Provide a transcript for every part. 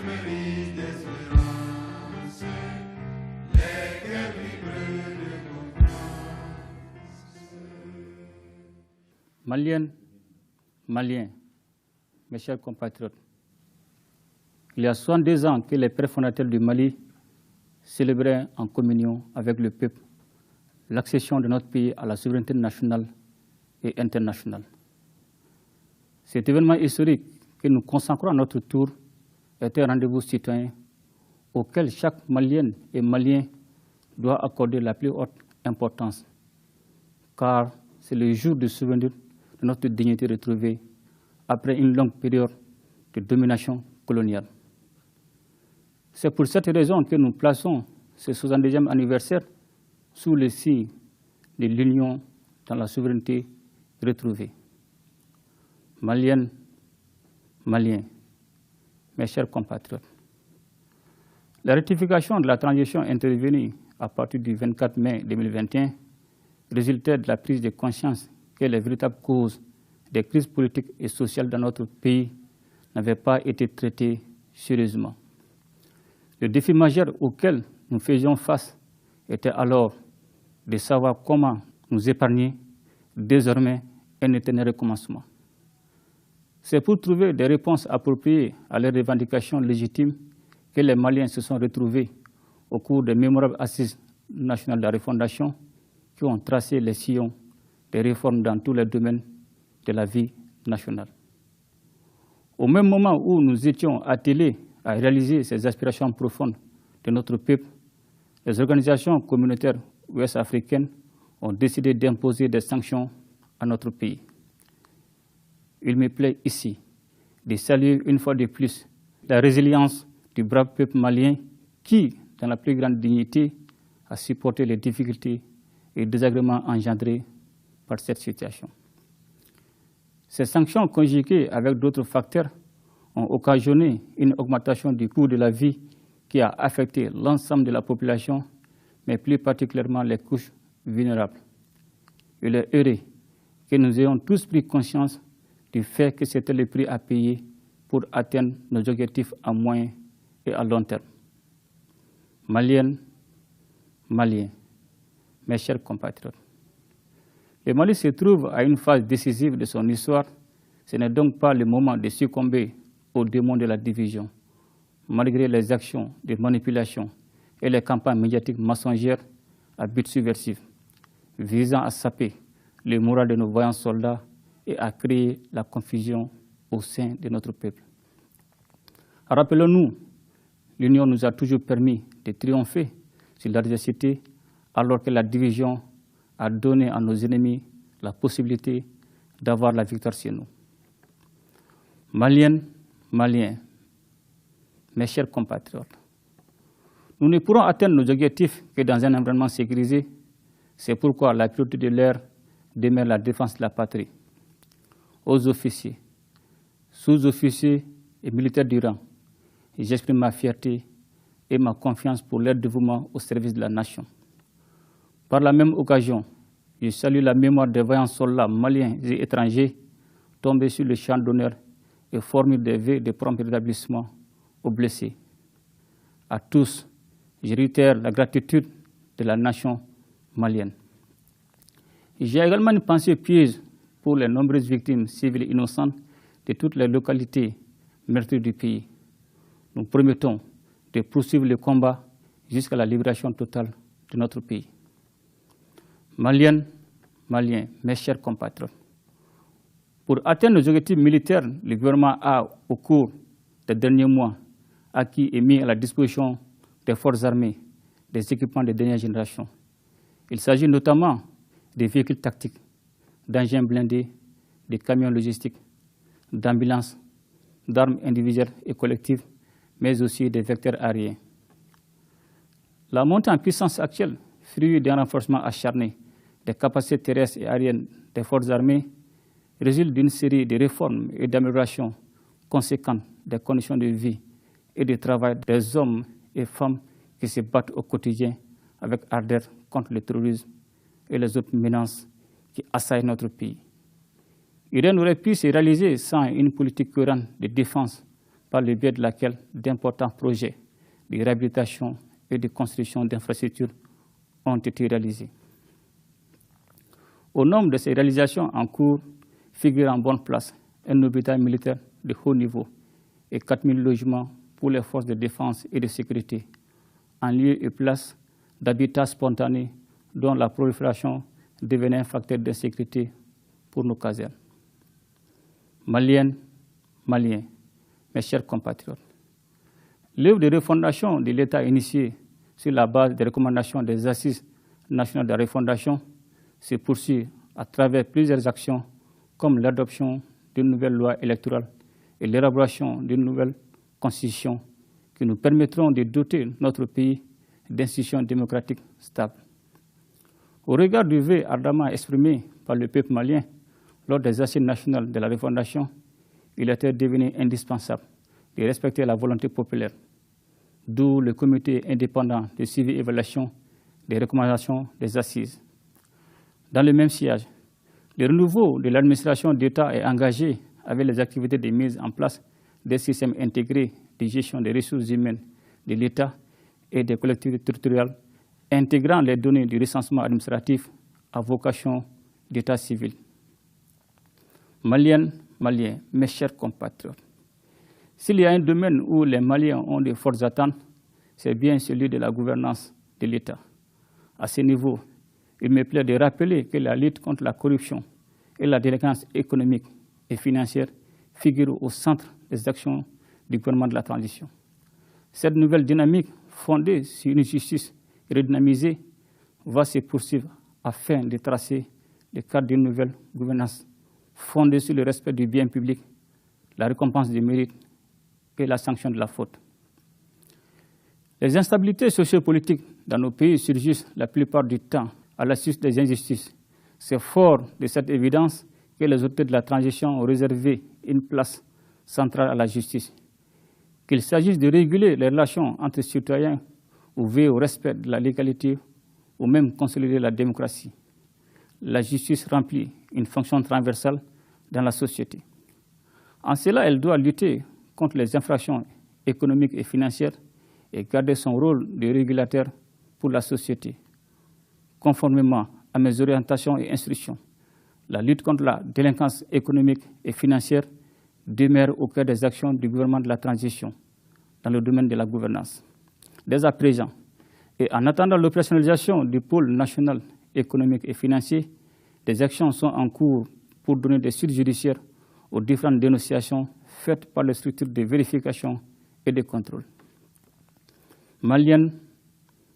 éphéméride d'espérance, les cœurs vibrent de confiance. Maliennes, Maliens, mes chers compatriotes, il y a 62 ans que les pères fondateurs du Mali célébraient en communion avec le peuple l'accession de notre pays à la souveraineté nationale et internationale. Cet événement historique que nous consacrons à notre tour est un rendez-vous citoyen auquel chaque Malienne et Malien doit accorder la plus haute importance, car c'est le jour de souvenir de notre dignité retrouvée après une longue période de domination coloniale. C'est pour cette raison que nous plaçons ce 70e anniversaire sous le signe de l'union dans la souveraineté retrouvée. Maliennes, Maliens, mes chers compatriotes, la rectification de la transition intervenue à partir du 24 mai 2021 résultait de la prise de conscience que les véritables causes des crises politiques et sociales dans notre pays n'avaient pas été traitées sérieusement. Le défi majeur auquel nous faisions face était alors de savoir comment nous épargner désormais un éternel recommencement. C'est pour trouver des réponses appropriées à leurs revendications légitimes que les Maliens se sont retrouvés au cours des mémorables assises nationales de la refondation qui ont tracé les sillons des réformes dans tous les domaines de la vie nationale. Au même moment où nous étions attelés à réaliser ces aspirations profondes de notre peuple, les organisations communautaires ouest-africaines ont décidé d'imposer des sanctions à notre pays. Il me plaît ici de saluer une fois de plus la résilience du brave peuple malien qui, dans la plus grande dignité, a supporté les difficultés et les désagréments engendrés par cette situation. Ces sanctions conjuguées avec d'autres facteurs ont occasionné une augmentation du coût de la vie qui a affecté l'ensemble de la population, mais plus particulièrement les couches vulnérables. Il est heureux que nous ayons tous pris conscience du fait que c'était le prix à payer pour atteindre nos objectifs à moyen et à long terme. Maliennes, Maliens, mes chers compatriotes, le Mali se trouve à une phase décisive de son histoire. Ce n'est donc pas le moment de succomber au démon de la division, malgré les actions de manipulation et les campagnes médiatiques mensongères à but subversif, visant à saper le moral de nos vaillants soldats et à créer la confusion au sein de notre peuple. Rappelons-nous, l'union nous a toujours permis de triompher sur l'adversité, alors que la division a donné à nos ennemis la possibilité d'avoir la victoire sur nous. Maliennes, Maliens, mes chers compatriotes, nous ne pourrons atteindre nos objectifs que dans un environnement sécurisé. C'est pourquoi la priorité de l'heure demeure la défense de la patrie. Aux officiers, sous-officiers et militaires du rang, j'exprime ma fierté et ma confiance pour leur dévouement au service de la nation. Par la même occasion, je salue la mémoire des vaillants soldats maliens et étrangers tombés sur le champ d'honneur et formule des vœux de prompt rétablissement aux blessés. À tous, je réitère la gratitude de la nation malienne. J'ai également une pensée pieuse pour les nombreuses victimes civiles et innocentes de toutes les localités meurtrières du pays. Nous promettons de poursuivre le combat jusqu'à la libération totale de notre pays. Maliennes, Maliens, mes chers compatriotes, pour atteindre nos objectifs militaires, le gouvernement a, au cours des derniers mois, acquis et mis à la disposition des forces armées des équipements de dernière génération. Il s'agit notamment des véhicules tactiques, d'engins blindés, de camions logistiques, d'ambulances, d'armes individuelles et collectives, mais aussi des vecteurs aériens. La montée en puissance actuelle, fruit d'un renforcement acharné des capacités terrestres et aériennes des forces armées, résulte d'une série de réformes et d'améliorations conséquentes des conditions de vie et de travail des hommes et femmes qui se battent au quotidien avec ardeur contre le terrorisme et les autres menaces qui assaillent notre pays. Rien n'aurait pu se réaliser sans une politique cohérente de défense par le biais de laquelle d'importants projets de réhabilitation et de construction d'infrastructures ont été réalisés. Au nombre de ces réalisations en cours figure en bonne place un hôpital militaire de haut niveau et 4 000 logements pour les forces de défense et de sécurité, en lieu et place d'habitats spontanés dont la prolifération devenait un facteur d'insécurité pour nos casernes. Maliennes, Maliens, mes chers compatriotes, l'œuvre de refondation de l'État initiée sur la base des recommandations des Assises nationales de la refondation se poursuit à travers plusieurs actions comme l'adoption d'une nouvelle loi électorale et l'élaboration d'une nouvelle constitution qui nous permettront de doter notre pays d'institutions démocratiques stables. Au regard du vœu ardemment exprimé par le peuple malien lors des Assises nationales de la refondation, il était devenu indispensable de respecter la volonté populaire, d'où le comité indépendant de suivi et évaluation des recommandations des Assises. Dans le même sillage, le renouveau de l'administration d'État est engagé avec les activités de mise en place des systèmes intégrés de gestion des ressources humaines de l'État et des collectivités territoriales, intégrant les données du recensement administratif à vocation d'État civil. Maliennes, Maliens, mes chers compatriotes, s'il y a un domaine où les Maliens ont de fortes attentes, c'est bien celui de la gouvernance de l'État. À ce niveau, il me plaît de rappeler que la lutte contre la corruption et la délinquance économique et financière figurent au centre des actions du gouvernement de la transition. Cette nouvelle dynamique, fondée sur une justice redynamisée, va se poursuivre afin de tracer le cadre d'une nouvelle gouvernance fondée sur le respect du bien public, la récompense du mérite et la sanction de la faute. Les instabilités sociopolitiques dans nos pays surgissent la plupart du temps à la suite des injustices. C'est fort de cette évidence que les autorités de la transition ont réservé une place centrale à la justice. Qu'il s'agisse de réguler les relations entre citoyens ou veiller au respect de la légalité ou même consolider la démocratie, la justice remplit une fonction transversale dans la société. En cela, elle doit lutter contre les infractions économiques et financières et garder son rôle de régulateur pour la société. Conformément à mes orientations et instructions, la lutte contre la délinquance économique et financière demeure au cœur des actions du gouvernement de la transition dans le domaine de la gouvernance. Dès à présent, et en attendant l'opérationnalisation du pôle national économique et financier, des actions sont en cours pour donner des suites judiciaires aux différentes dénonciations faites par les structures de vérification et de contrôle. Maliennes,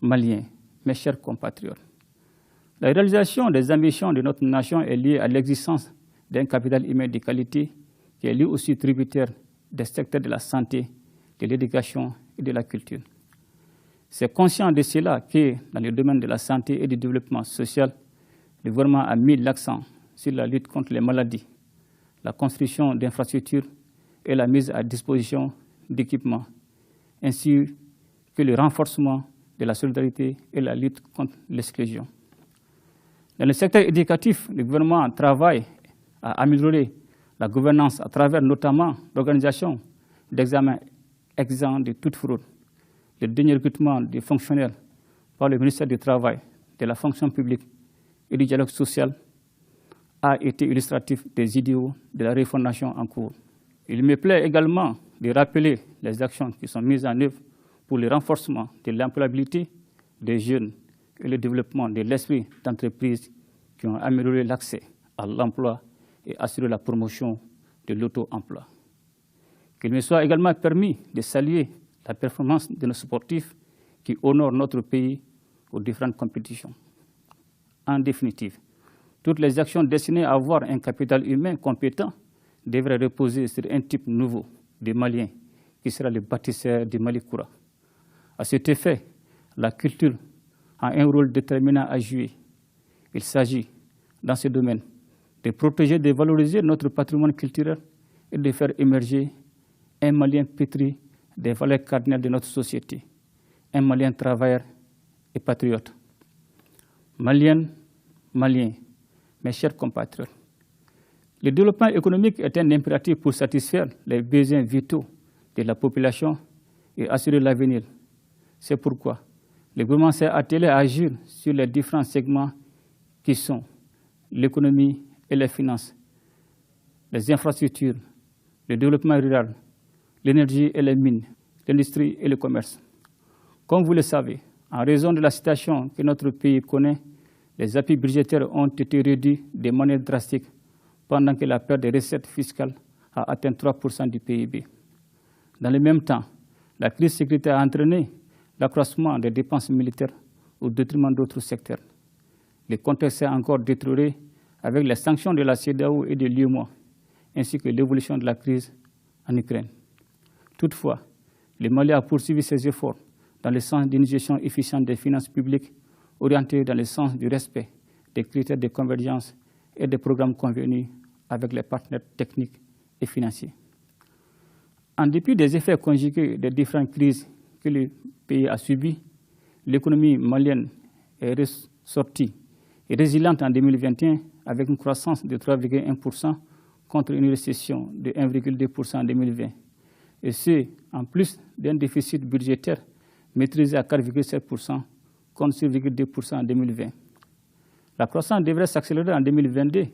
Maliens, mes chers compatriotes, la réalisation des ambitions de notre nation est liée à l'existence d'un capital humain de qualité qui est lui aussi tributaire des secteurs de la santé, de l'éducation et de la culture. C'est conscient de cela que, dans le domaine de la santé et du développement social, le gouvernement a mis l'accent sur la lutte contre les maladies, la construction d'infrastructures et la mise à disposition d'équipements, ainsi que le renforcement de la solidarité et la lutte contre l'exclusion. Dans le secteur éducatif, le gouvernement travaille à améliorer la gouvernance à travers notamment l'organisation d'examens exempts de toute fraude, le dernier recrutement des fonctionnaires par le ministère du Travail, de la fonction publique et du dialogue social a été illustratif des idéaux de la refondation en cours. Il me plaît également de rappeler les actions qui sont mises en œuvre pour le renforcement de l'employabilité des jeunes et le développement de l'esprit d'entreprise qui ont amélioré l'accès à l'emploi et assuré la promotion de l'auto-emploi. Qu'il me soit également permis de saluer la performance de nos sportifs qui honorent notre pays aux différentes compétitions. En définitive, toutes les actions destinées à avoir un capital humain compétent devraient reposer sur un type nouveau de Maliens qui sera le bâtisseur du Mali Koura. À cet effet, la culture a un rôle déterminant à jouer. Il s'agit, dans ce domaine, de protéger et de valoriser notre patrimoine culturel et de faire émerger un Malien pétri des valeurs cardinales de notre société, un Malien travailleur et patriote. Maliennes, Maliens, mes chers compatriotes, le développement économique est un impératif pour satisfaire les besoins vitaux de la population et assurer l'avenir. C'est pourquoi le gouvernement s'est attelé à agir sur les différents segments qui sont l'économie et les finances, les infrastructures, le développement rural, l'énergie et les mines, l'industrie et le commerce. Comme vous le savez, en raison de la situation que notre pays connaît, les appuis budgétaires ont été réduits de manière drastique pendant que la perte des recettes fiscales a atteint 3% du PIB. Dans le même temps, la crise sécuritaire a entraîné l'accroissement des dépenses militaires au détriment d'autres secteurs. Le contexte s'est encore détérioré avec les sanctions de la CEDEAO et de l'UEMOA, ainsi que l'évolution de la crise en Ukraine. Toutefois, le Mali a poursuivi ses efforts dans le sens d'une gestion efficiente des finances publiques, orientée dans le sens du respect des critères de convergence et des programmes convenus avec les partenaires techniques et financiers. En dépit des effets conjugués des différentes crises que le pays a subies, l'économie malienne est ressortie et résiliente en 2021 avec une croissance de 3,1% contre une récession de 1,2% en 2020. Et ce, en plus d'un déficit budgétaire maîtrisé à 4,7% contre 6,2% en 2020. La croissance devrait s'accélérer en 2022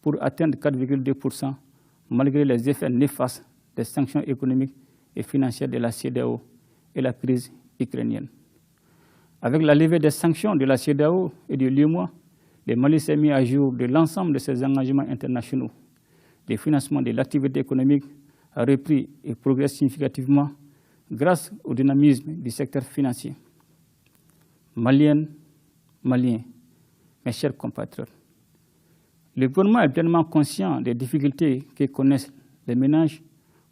pour atteindre 4,2% malgré les effets néfastes des sanctions économiques et financières de la CEDEAO et la crise ukrainienne. Avec la levée des sanctions de la CEDEAO et de l'UEMOA, le Mali s'est mis à jour de l'ensemble de ses engagements internationaux. Le financement de l'activité économique a repris et progresse significativement grâce au dynamisme du secteur financier. Maliennes, Maliens, mes chers compatriotes, le gouvernement est pleinement conscient des difficultés que connaissent les ménages,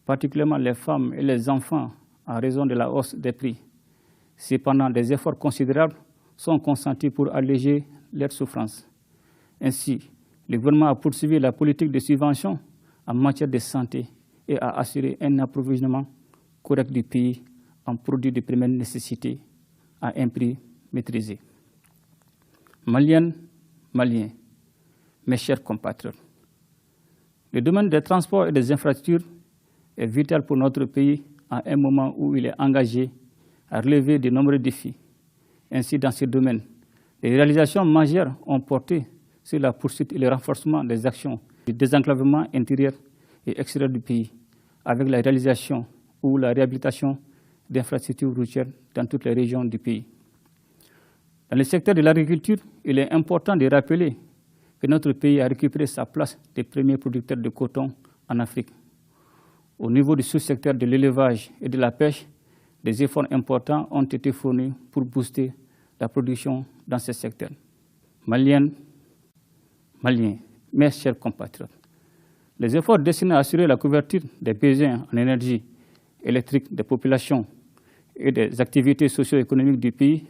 particulièrement les femmes et les enfants, en raison de la hausse des prix. Cependant, des efforts considérables sont consentis pour alléger leurs souffrances. Ainsi, le gouvernement a poursuivi la politique de subvention en matière de santé et a assuré un approvisionnement correct du pays en produits de première nécessité à un prix maîtrisé. Maliennes, Maliens, mes chers compatriotes, le domaine des transports et des infrastructures est vital pour notre pays à un moment où il est engagé à relever de nombreux défis. Ainsi, dans ce domaine, les réalisations majeures ont porté sur la poursuite et le renforcement des actions de désenclavement intérieur et extérieur du pays, avec la réalisation ou la réhabilitation d'infrastructures routières dans toutes les régions du pays. Dans le secteur de l'agriculture, il est important de rappeler que notre pays a récupéré sa place de premier producteur de coton en Afrique. Au niveau du sous-secteur de l'élevage et de la pêche, des efforts importants ont été fournis pour booster la production dans ces secteurs. Maliennes, Maliens, mes chers compatriotes, les efforts destinés à assurer la couverture des besoins en énergie électrique des populations et des activités socio-économiques du pays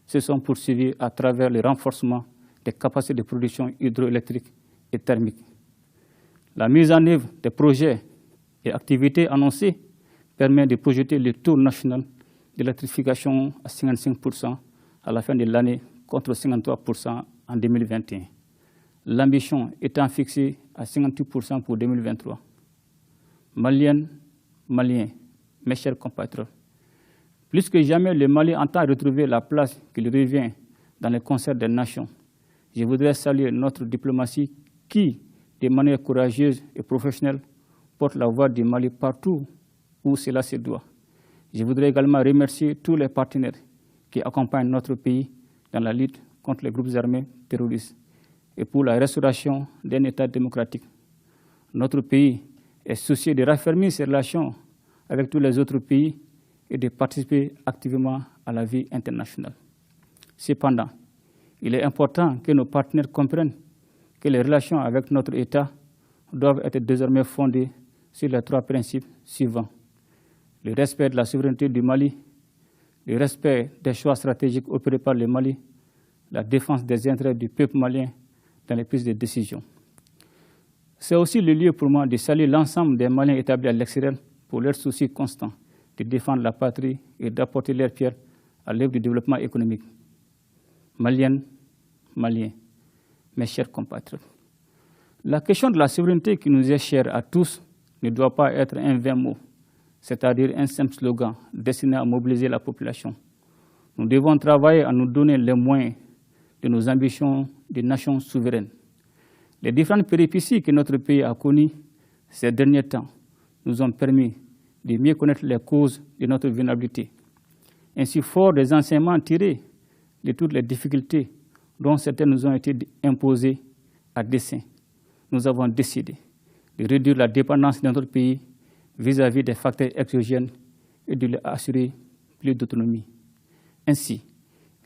se sont poursuivis à travers le renforcement des capacités de production hydroélectrique et thermique. La mise en œuvre des projets et activités annoncées permet de projeter le taux national d'électrification à 55% à la fin de l'année contre 53% en 2021. L'ambition étant fixée à 58% pour 2023. Maliennes, Maliens, mes chers compatriotes, plus que jamais, le Mali entend retrouver la place qui lui revient dans le concert des nations. Je voudrais saluer notre diplomatie qui, de manière courageuse et professionnelle, porte la voix du Mali partout où cela se doit. Je voudrais également remercier tous les partenaires qui accompagnent notre pays dans la lutte contre les groupes armés terroristes et pour la restauration d'un État démocratique. Notre pays est soucieux de raffermir ses relations avec tous les autres pays et de participer activement à la vie internationale. Cependant, il est important que nos partenaires comprennent que les relations avec notre État doivent être désormais fondées sur les trois principes suivants: le respect de la souveraineté du Mali, le respect des choix stratégiques opérés par le Mali, la défense des intérêts du peuple malien dans les prises de décision. C'est aussi le lieu pour moi de saluer l'ensemble des Maliens établis à l'extérieur pour leur souci constant de défendre la patrie et d'apporter leur pierre à l'œuvre du développement économique. Maliennes, Maliens, mes chers compatriotes, la question de la souveraineté qui nous est chère à tous ne doit pas être un vain mot. c'est-à-dire un simple slogan destiné à mobiliser la population. Nous devons travailler à nous donner les moyens de nos ambitions de nation souveraine. Les différentes péripéties que notre pays a connues ces derniers temps nous ont permis de mieux connaître les causes de notre vulnérabilité. Ainsi, fort des enseignements tirés de toutes les difficultés dont certaines nous ont été imposées à dessein, nous avons décidé de réduire la dépendance de notre pays vis-à-vis des facteurs exogènes et de lui assurer plus d'autonomie. Ainsi,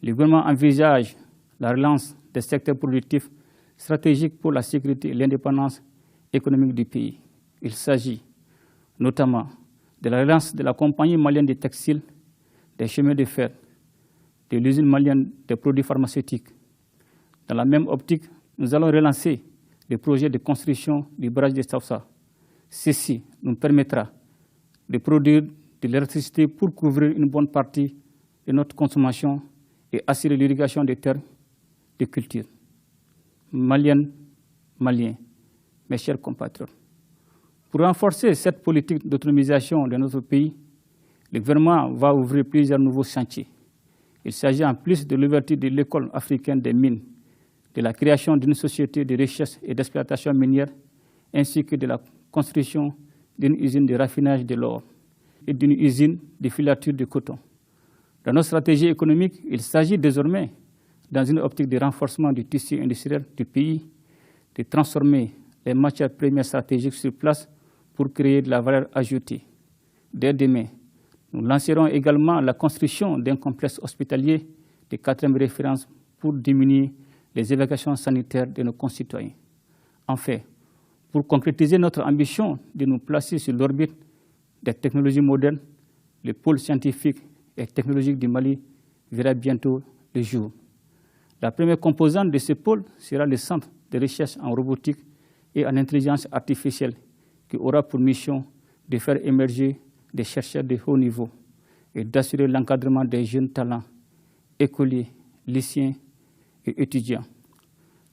le gouvernement envisage la relance des secteurs productifs stratégiques pour la sécurité et l'indépendance économique du pays. Il s'agit notamment de la relance de la compagnie malienne des textiles, des chemins de fer, de l'usine malienne des produits pharmaceutiques. Dans la même optique, nous allons relancer le projet de construction du barrage de Saoussa. Ceci nous permettra de produire de l'électricité pour couvrir une bonne partie de notre consommation et assurer l'irrigation des terres de culture. Maliennes, Maliens, mes chers compatriotes, pour renforcer cette politique d'autonomisation de notre pays, le gouvernement va ouvrir plusieurs nouveaux chantiers. Il s'agit en plus de l'ouverture de l'école africaine des mines, de la création d'une société de recherche et d'exploitation minière, ainsi que de la construction d'une usine de raffinage de l'or et d'une usine de filature de coton. Dans notre stratégie économique, il s'agit désormais, dans une optique de renforcement du tissu industriel du pays, de transformer les matières premières stratégiques sur place pour créer de la valeur ajoutée. Dès demain, nous lancerons également la construction d'un complexe hospitalier de 4e référence pour diminuer les évacuations sanitaires de nos concitoyens. Enfin, pour concrétiser notre ambition de nous placer sur l'orbite des technologies modernes, le pôle scientifique et technologique du Mali verra bientôt le jour. La première composante de ce pôle sera le centre de recherche en robotique et en intelligence artificielle qui aura pour mission de faire émerger des chercheurs de haut niveau et d'assurer l'encadrement des jeunes talents, écoliers, lycéens et étudiants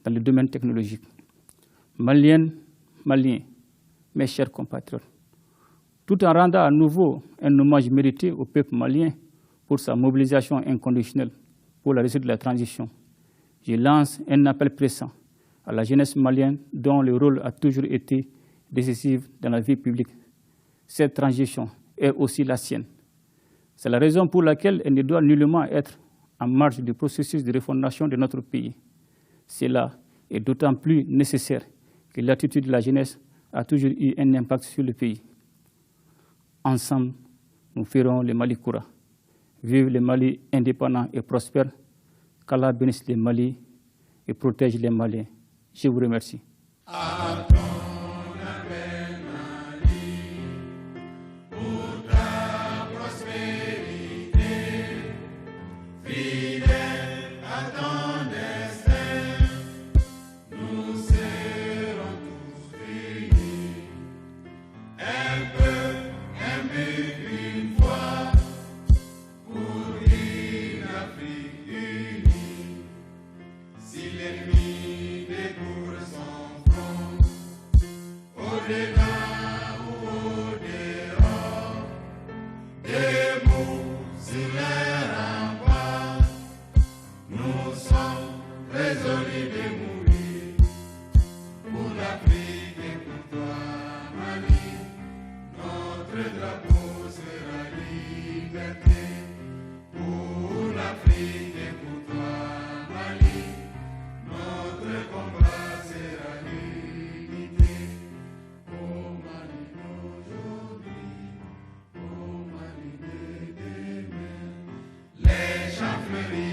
dans le domaine technologique. Maliennes, Maliens, mes chers compatriotes, tout en rendant à nouveau un hommage mérité au peuple malien pour sa mobilisation inconditionnelle pour la réussite de la transition, je lance un appel pressant à la jeunesse malienne dont le rôle a toujours été décisif dans la vie publique. Cette transition est aussi la sienne. C'est la raison pour laquelle elle ne doit nullement être en marge du processus de refondation de notre pays. Cela est d'autant plus nécessaire que l'attitude de la jeunesse a toujours eu un impact sur le pays. Ensemble, nous ferons le Mali Koura. Vive le Mali indépendant et prospère. Qu'Allah bénisse le Mali et protège les Maliens. Je vous remercie. Chanflerie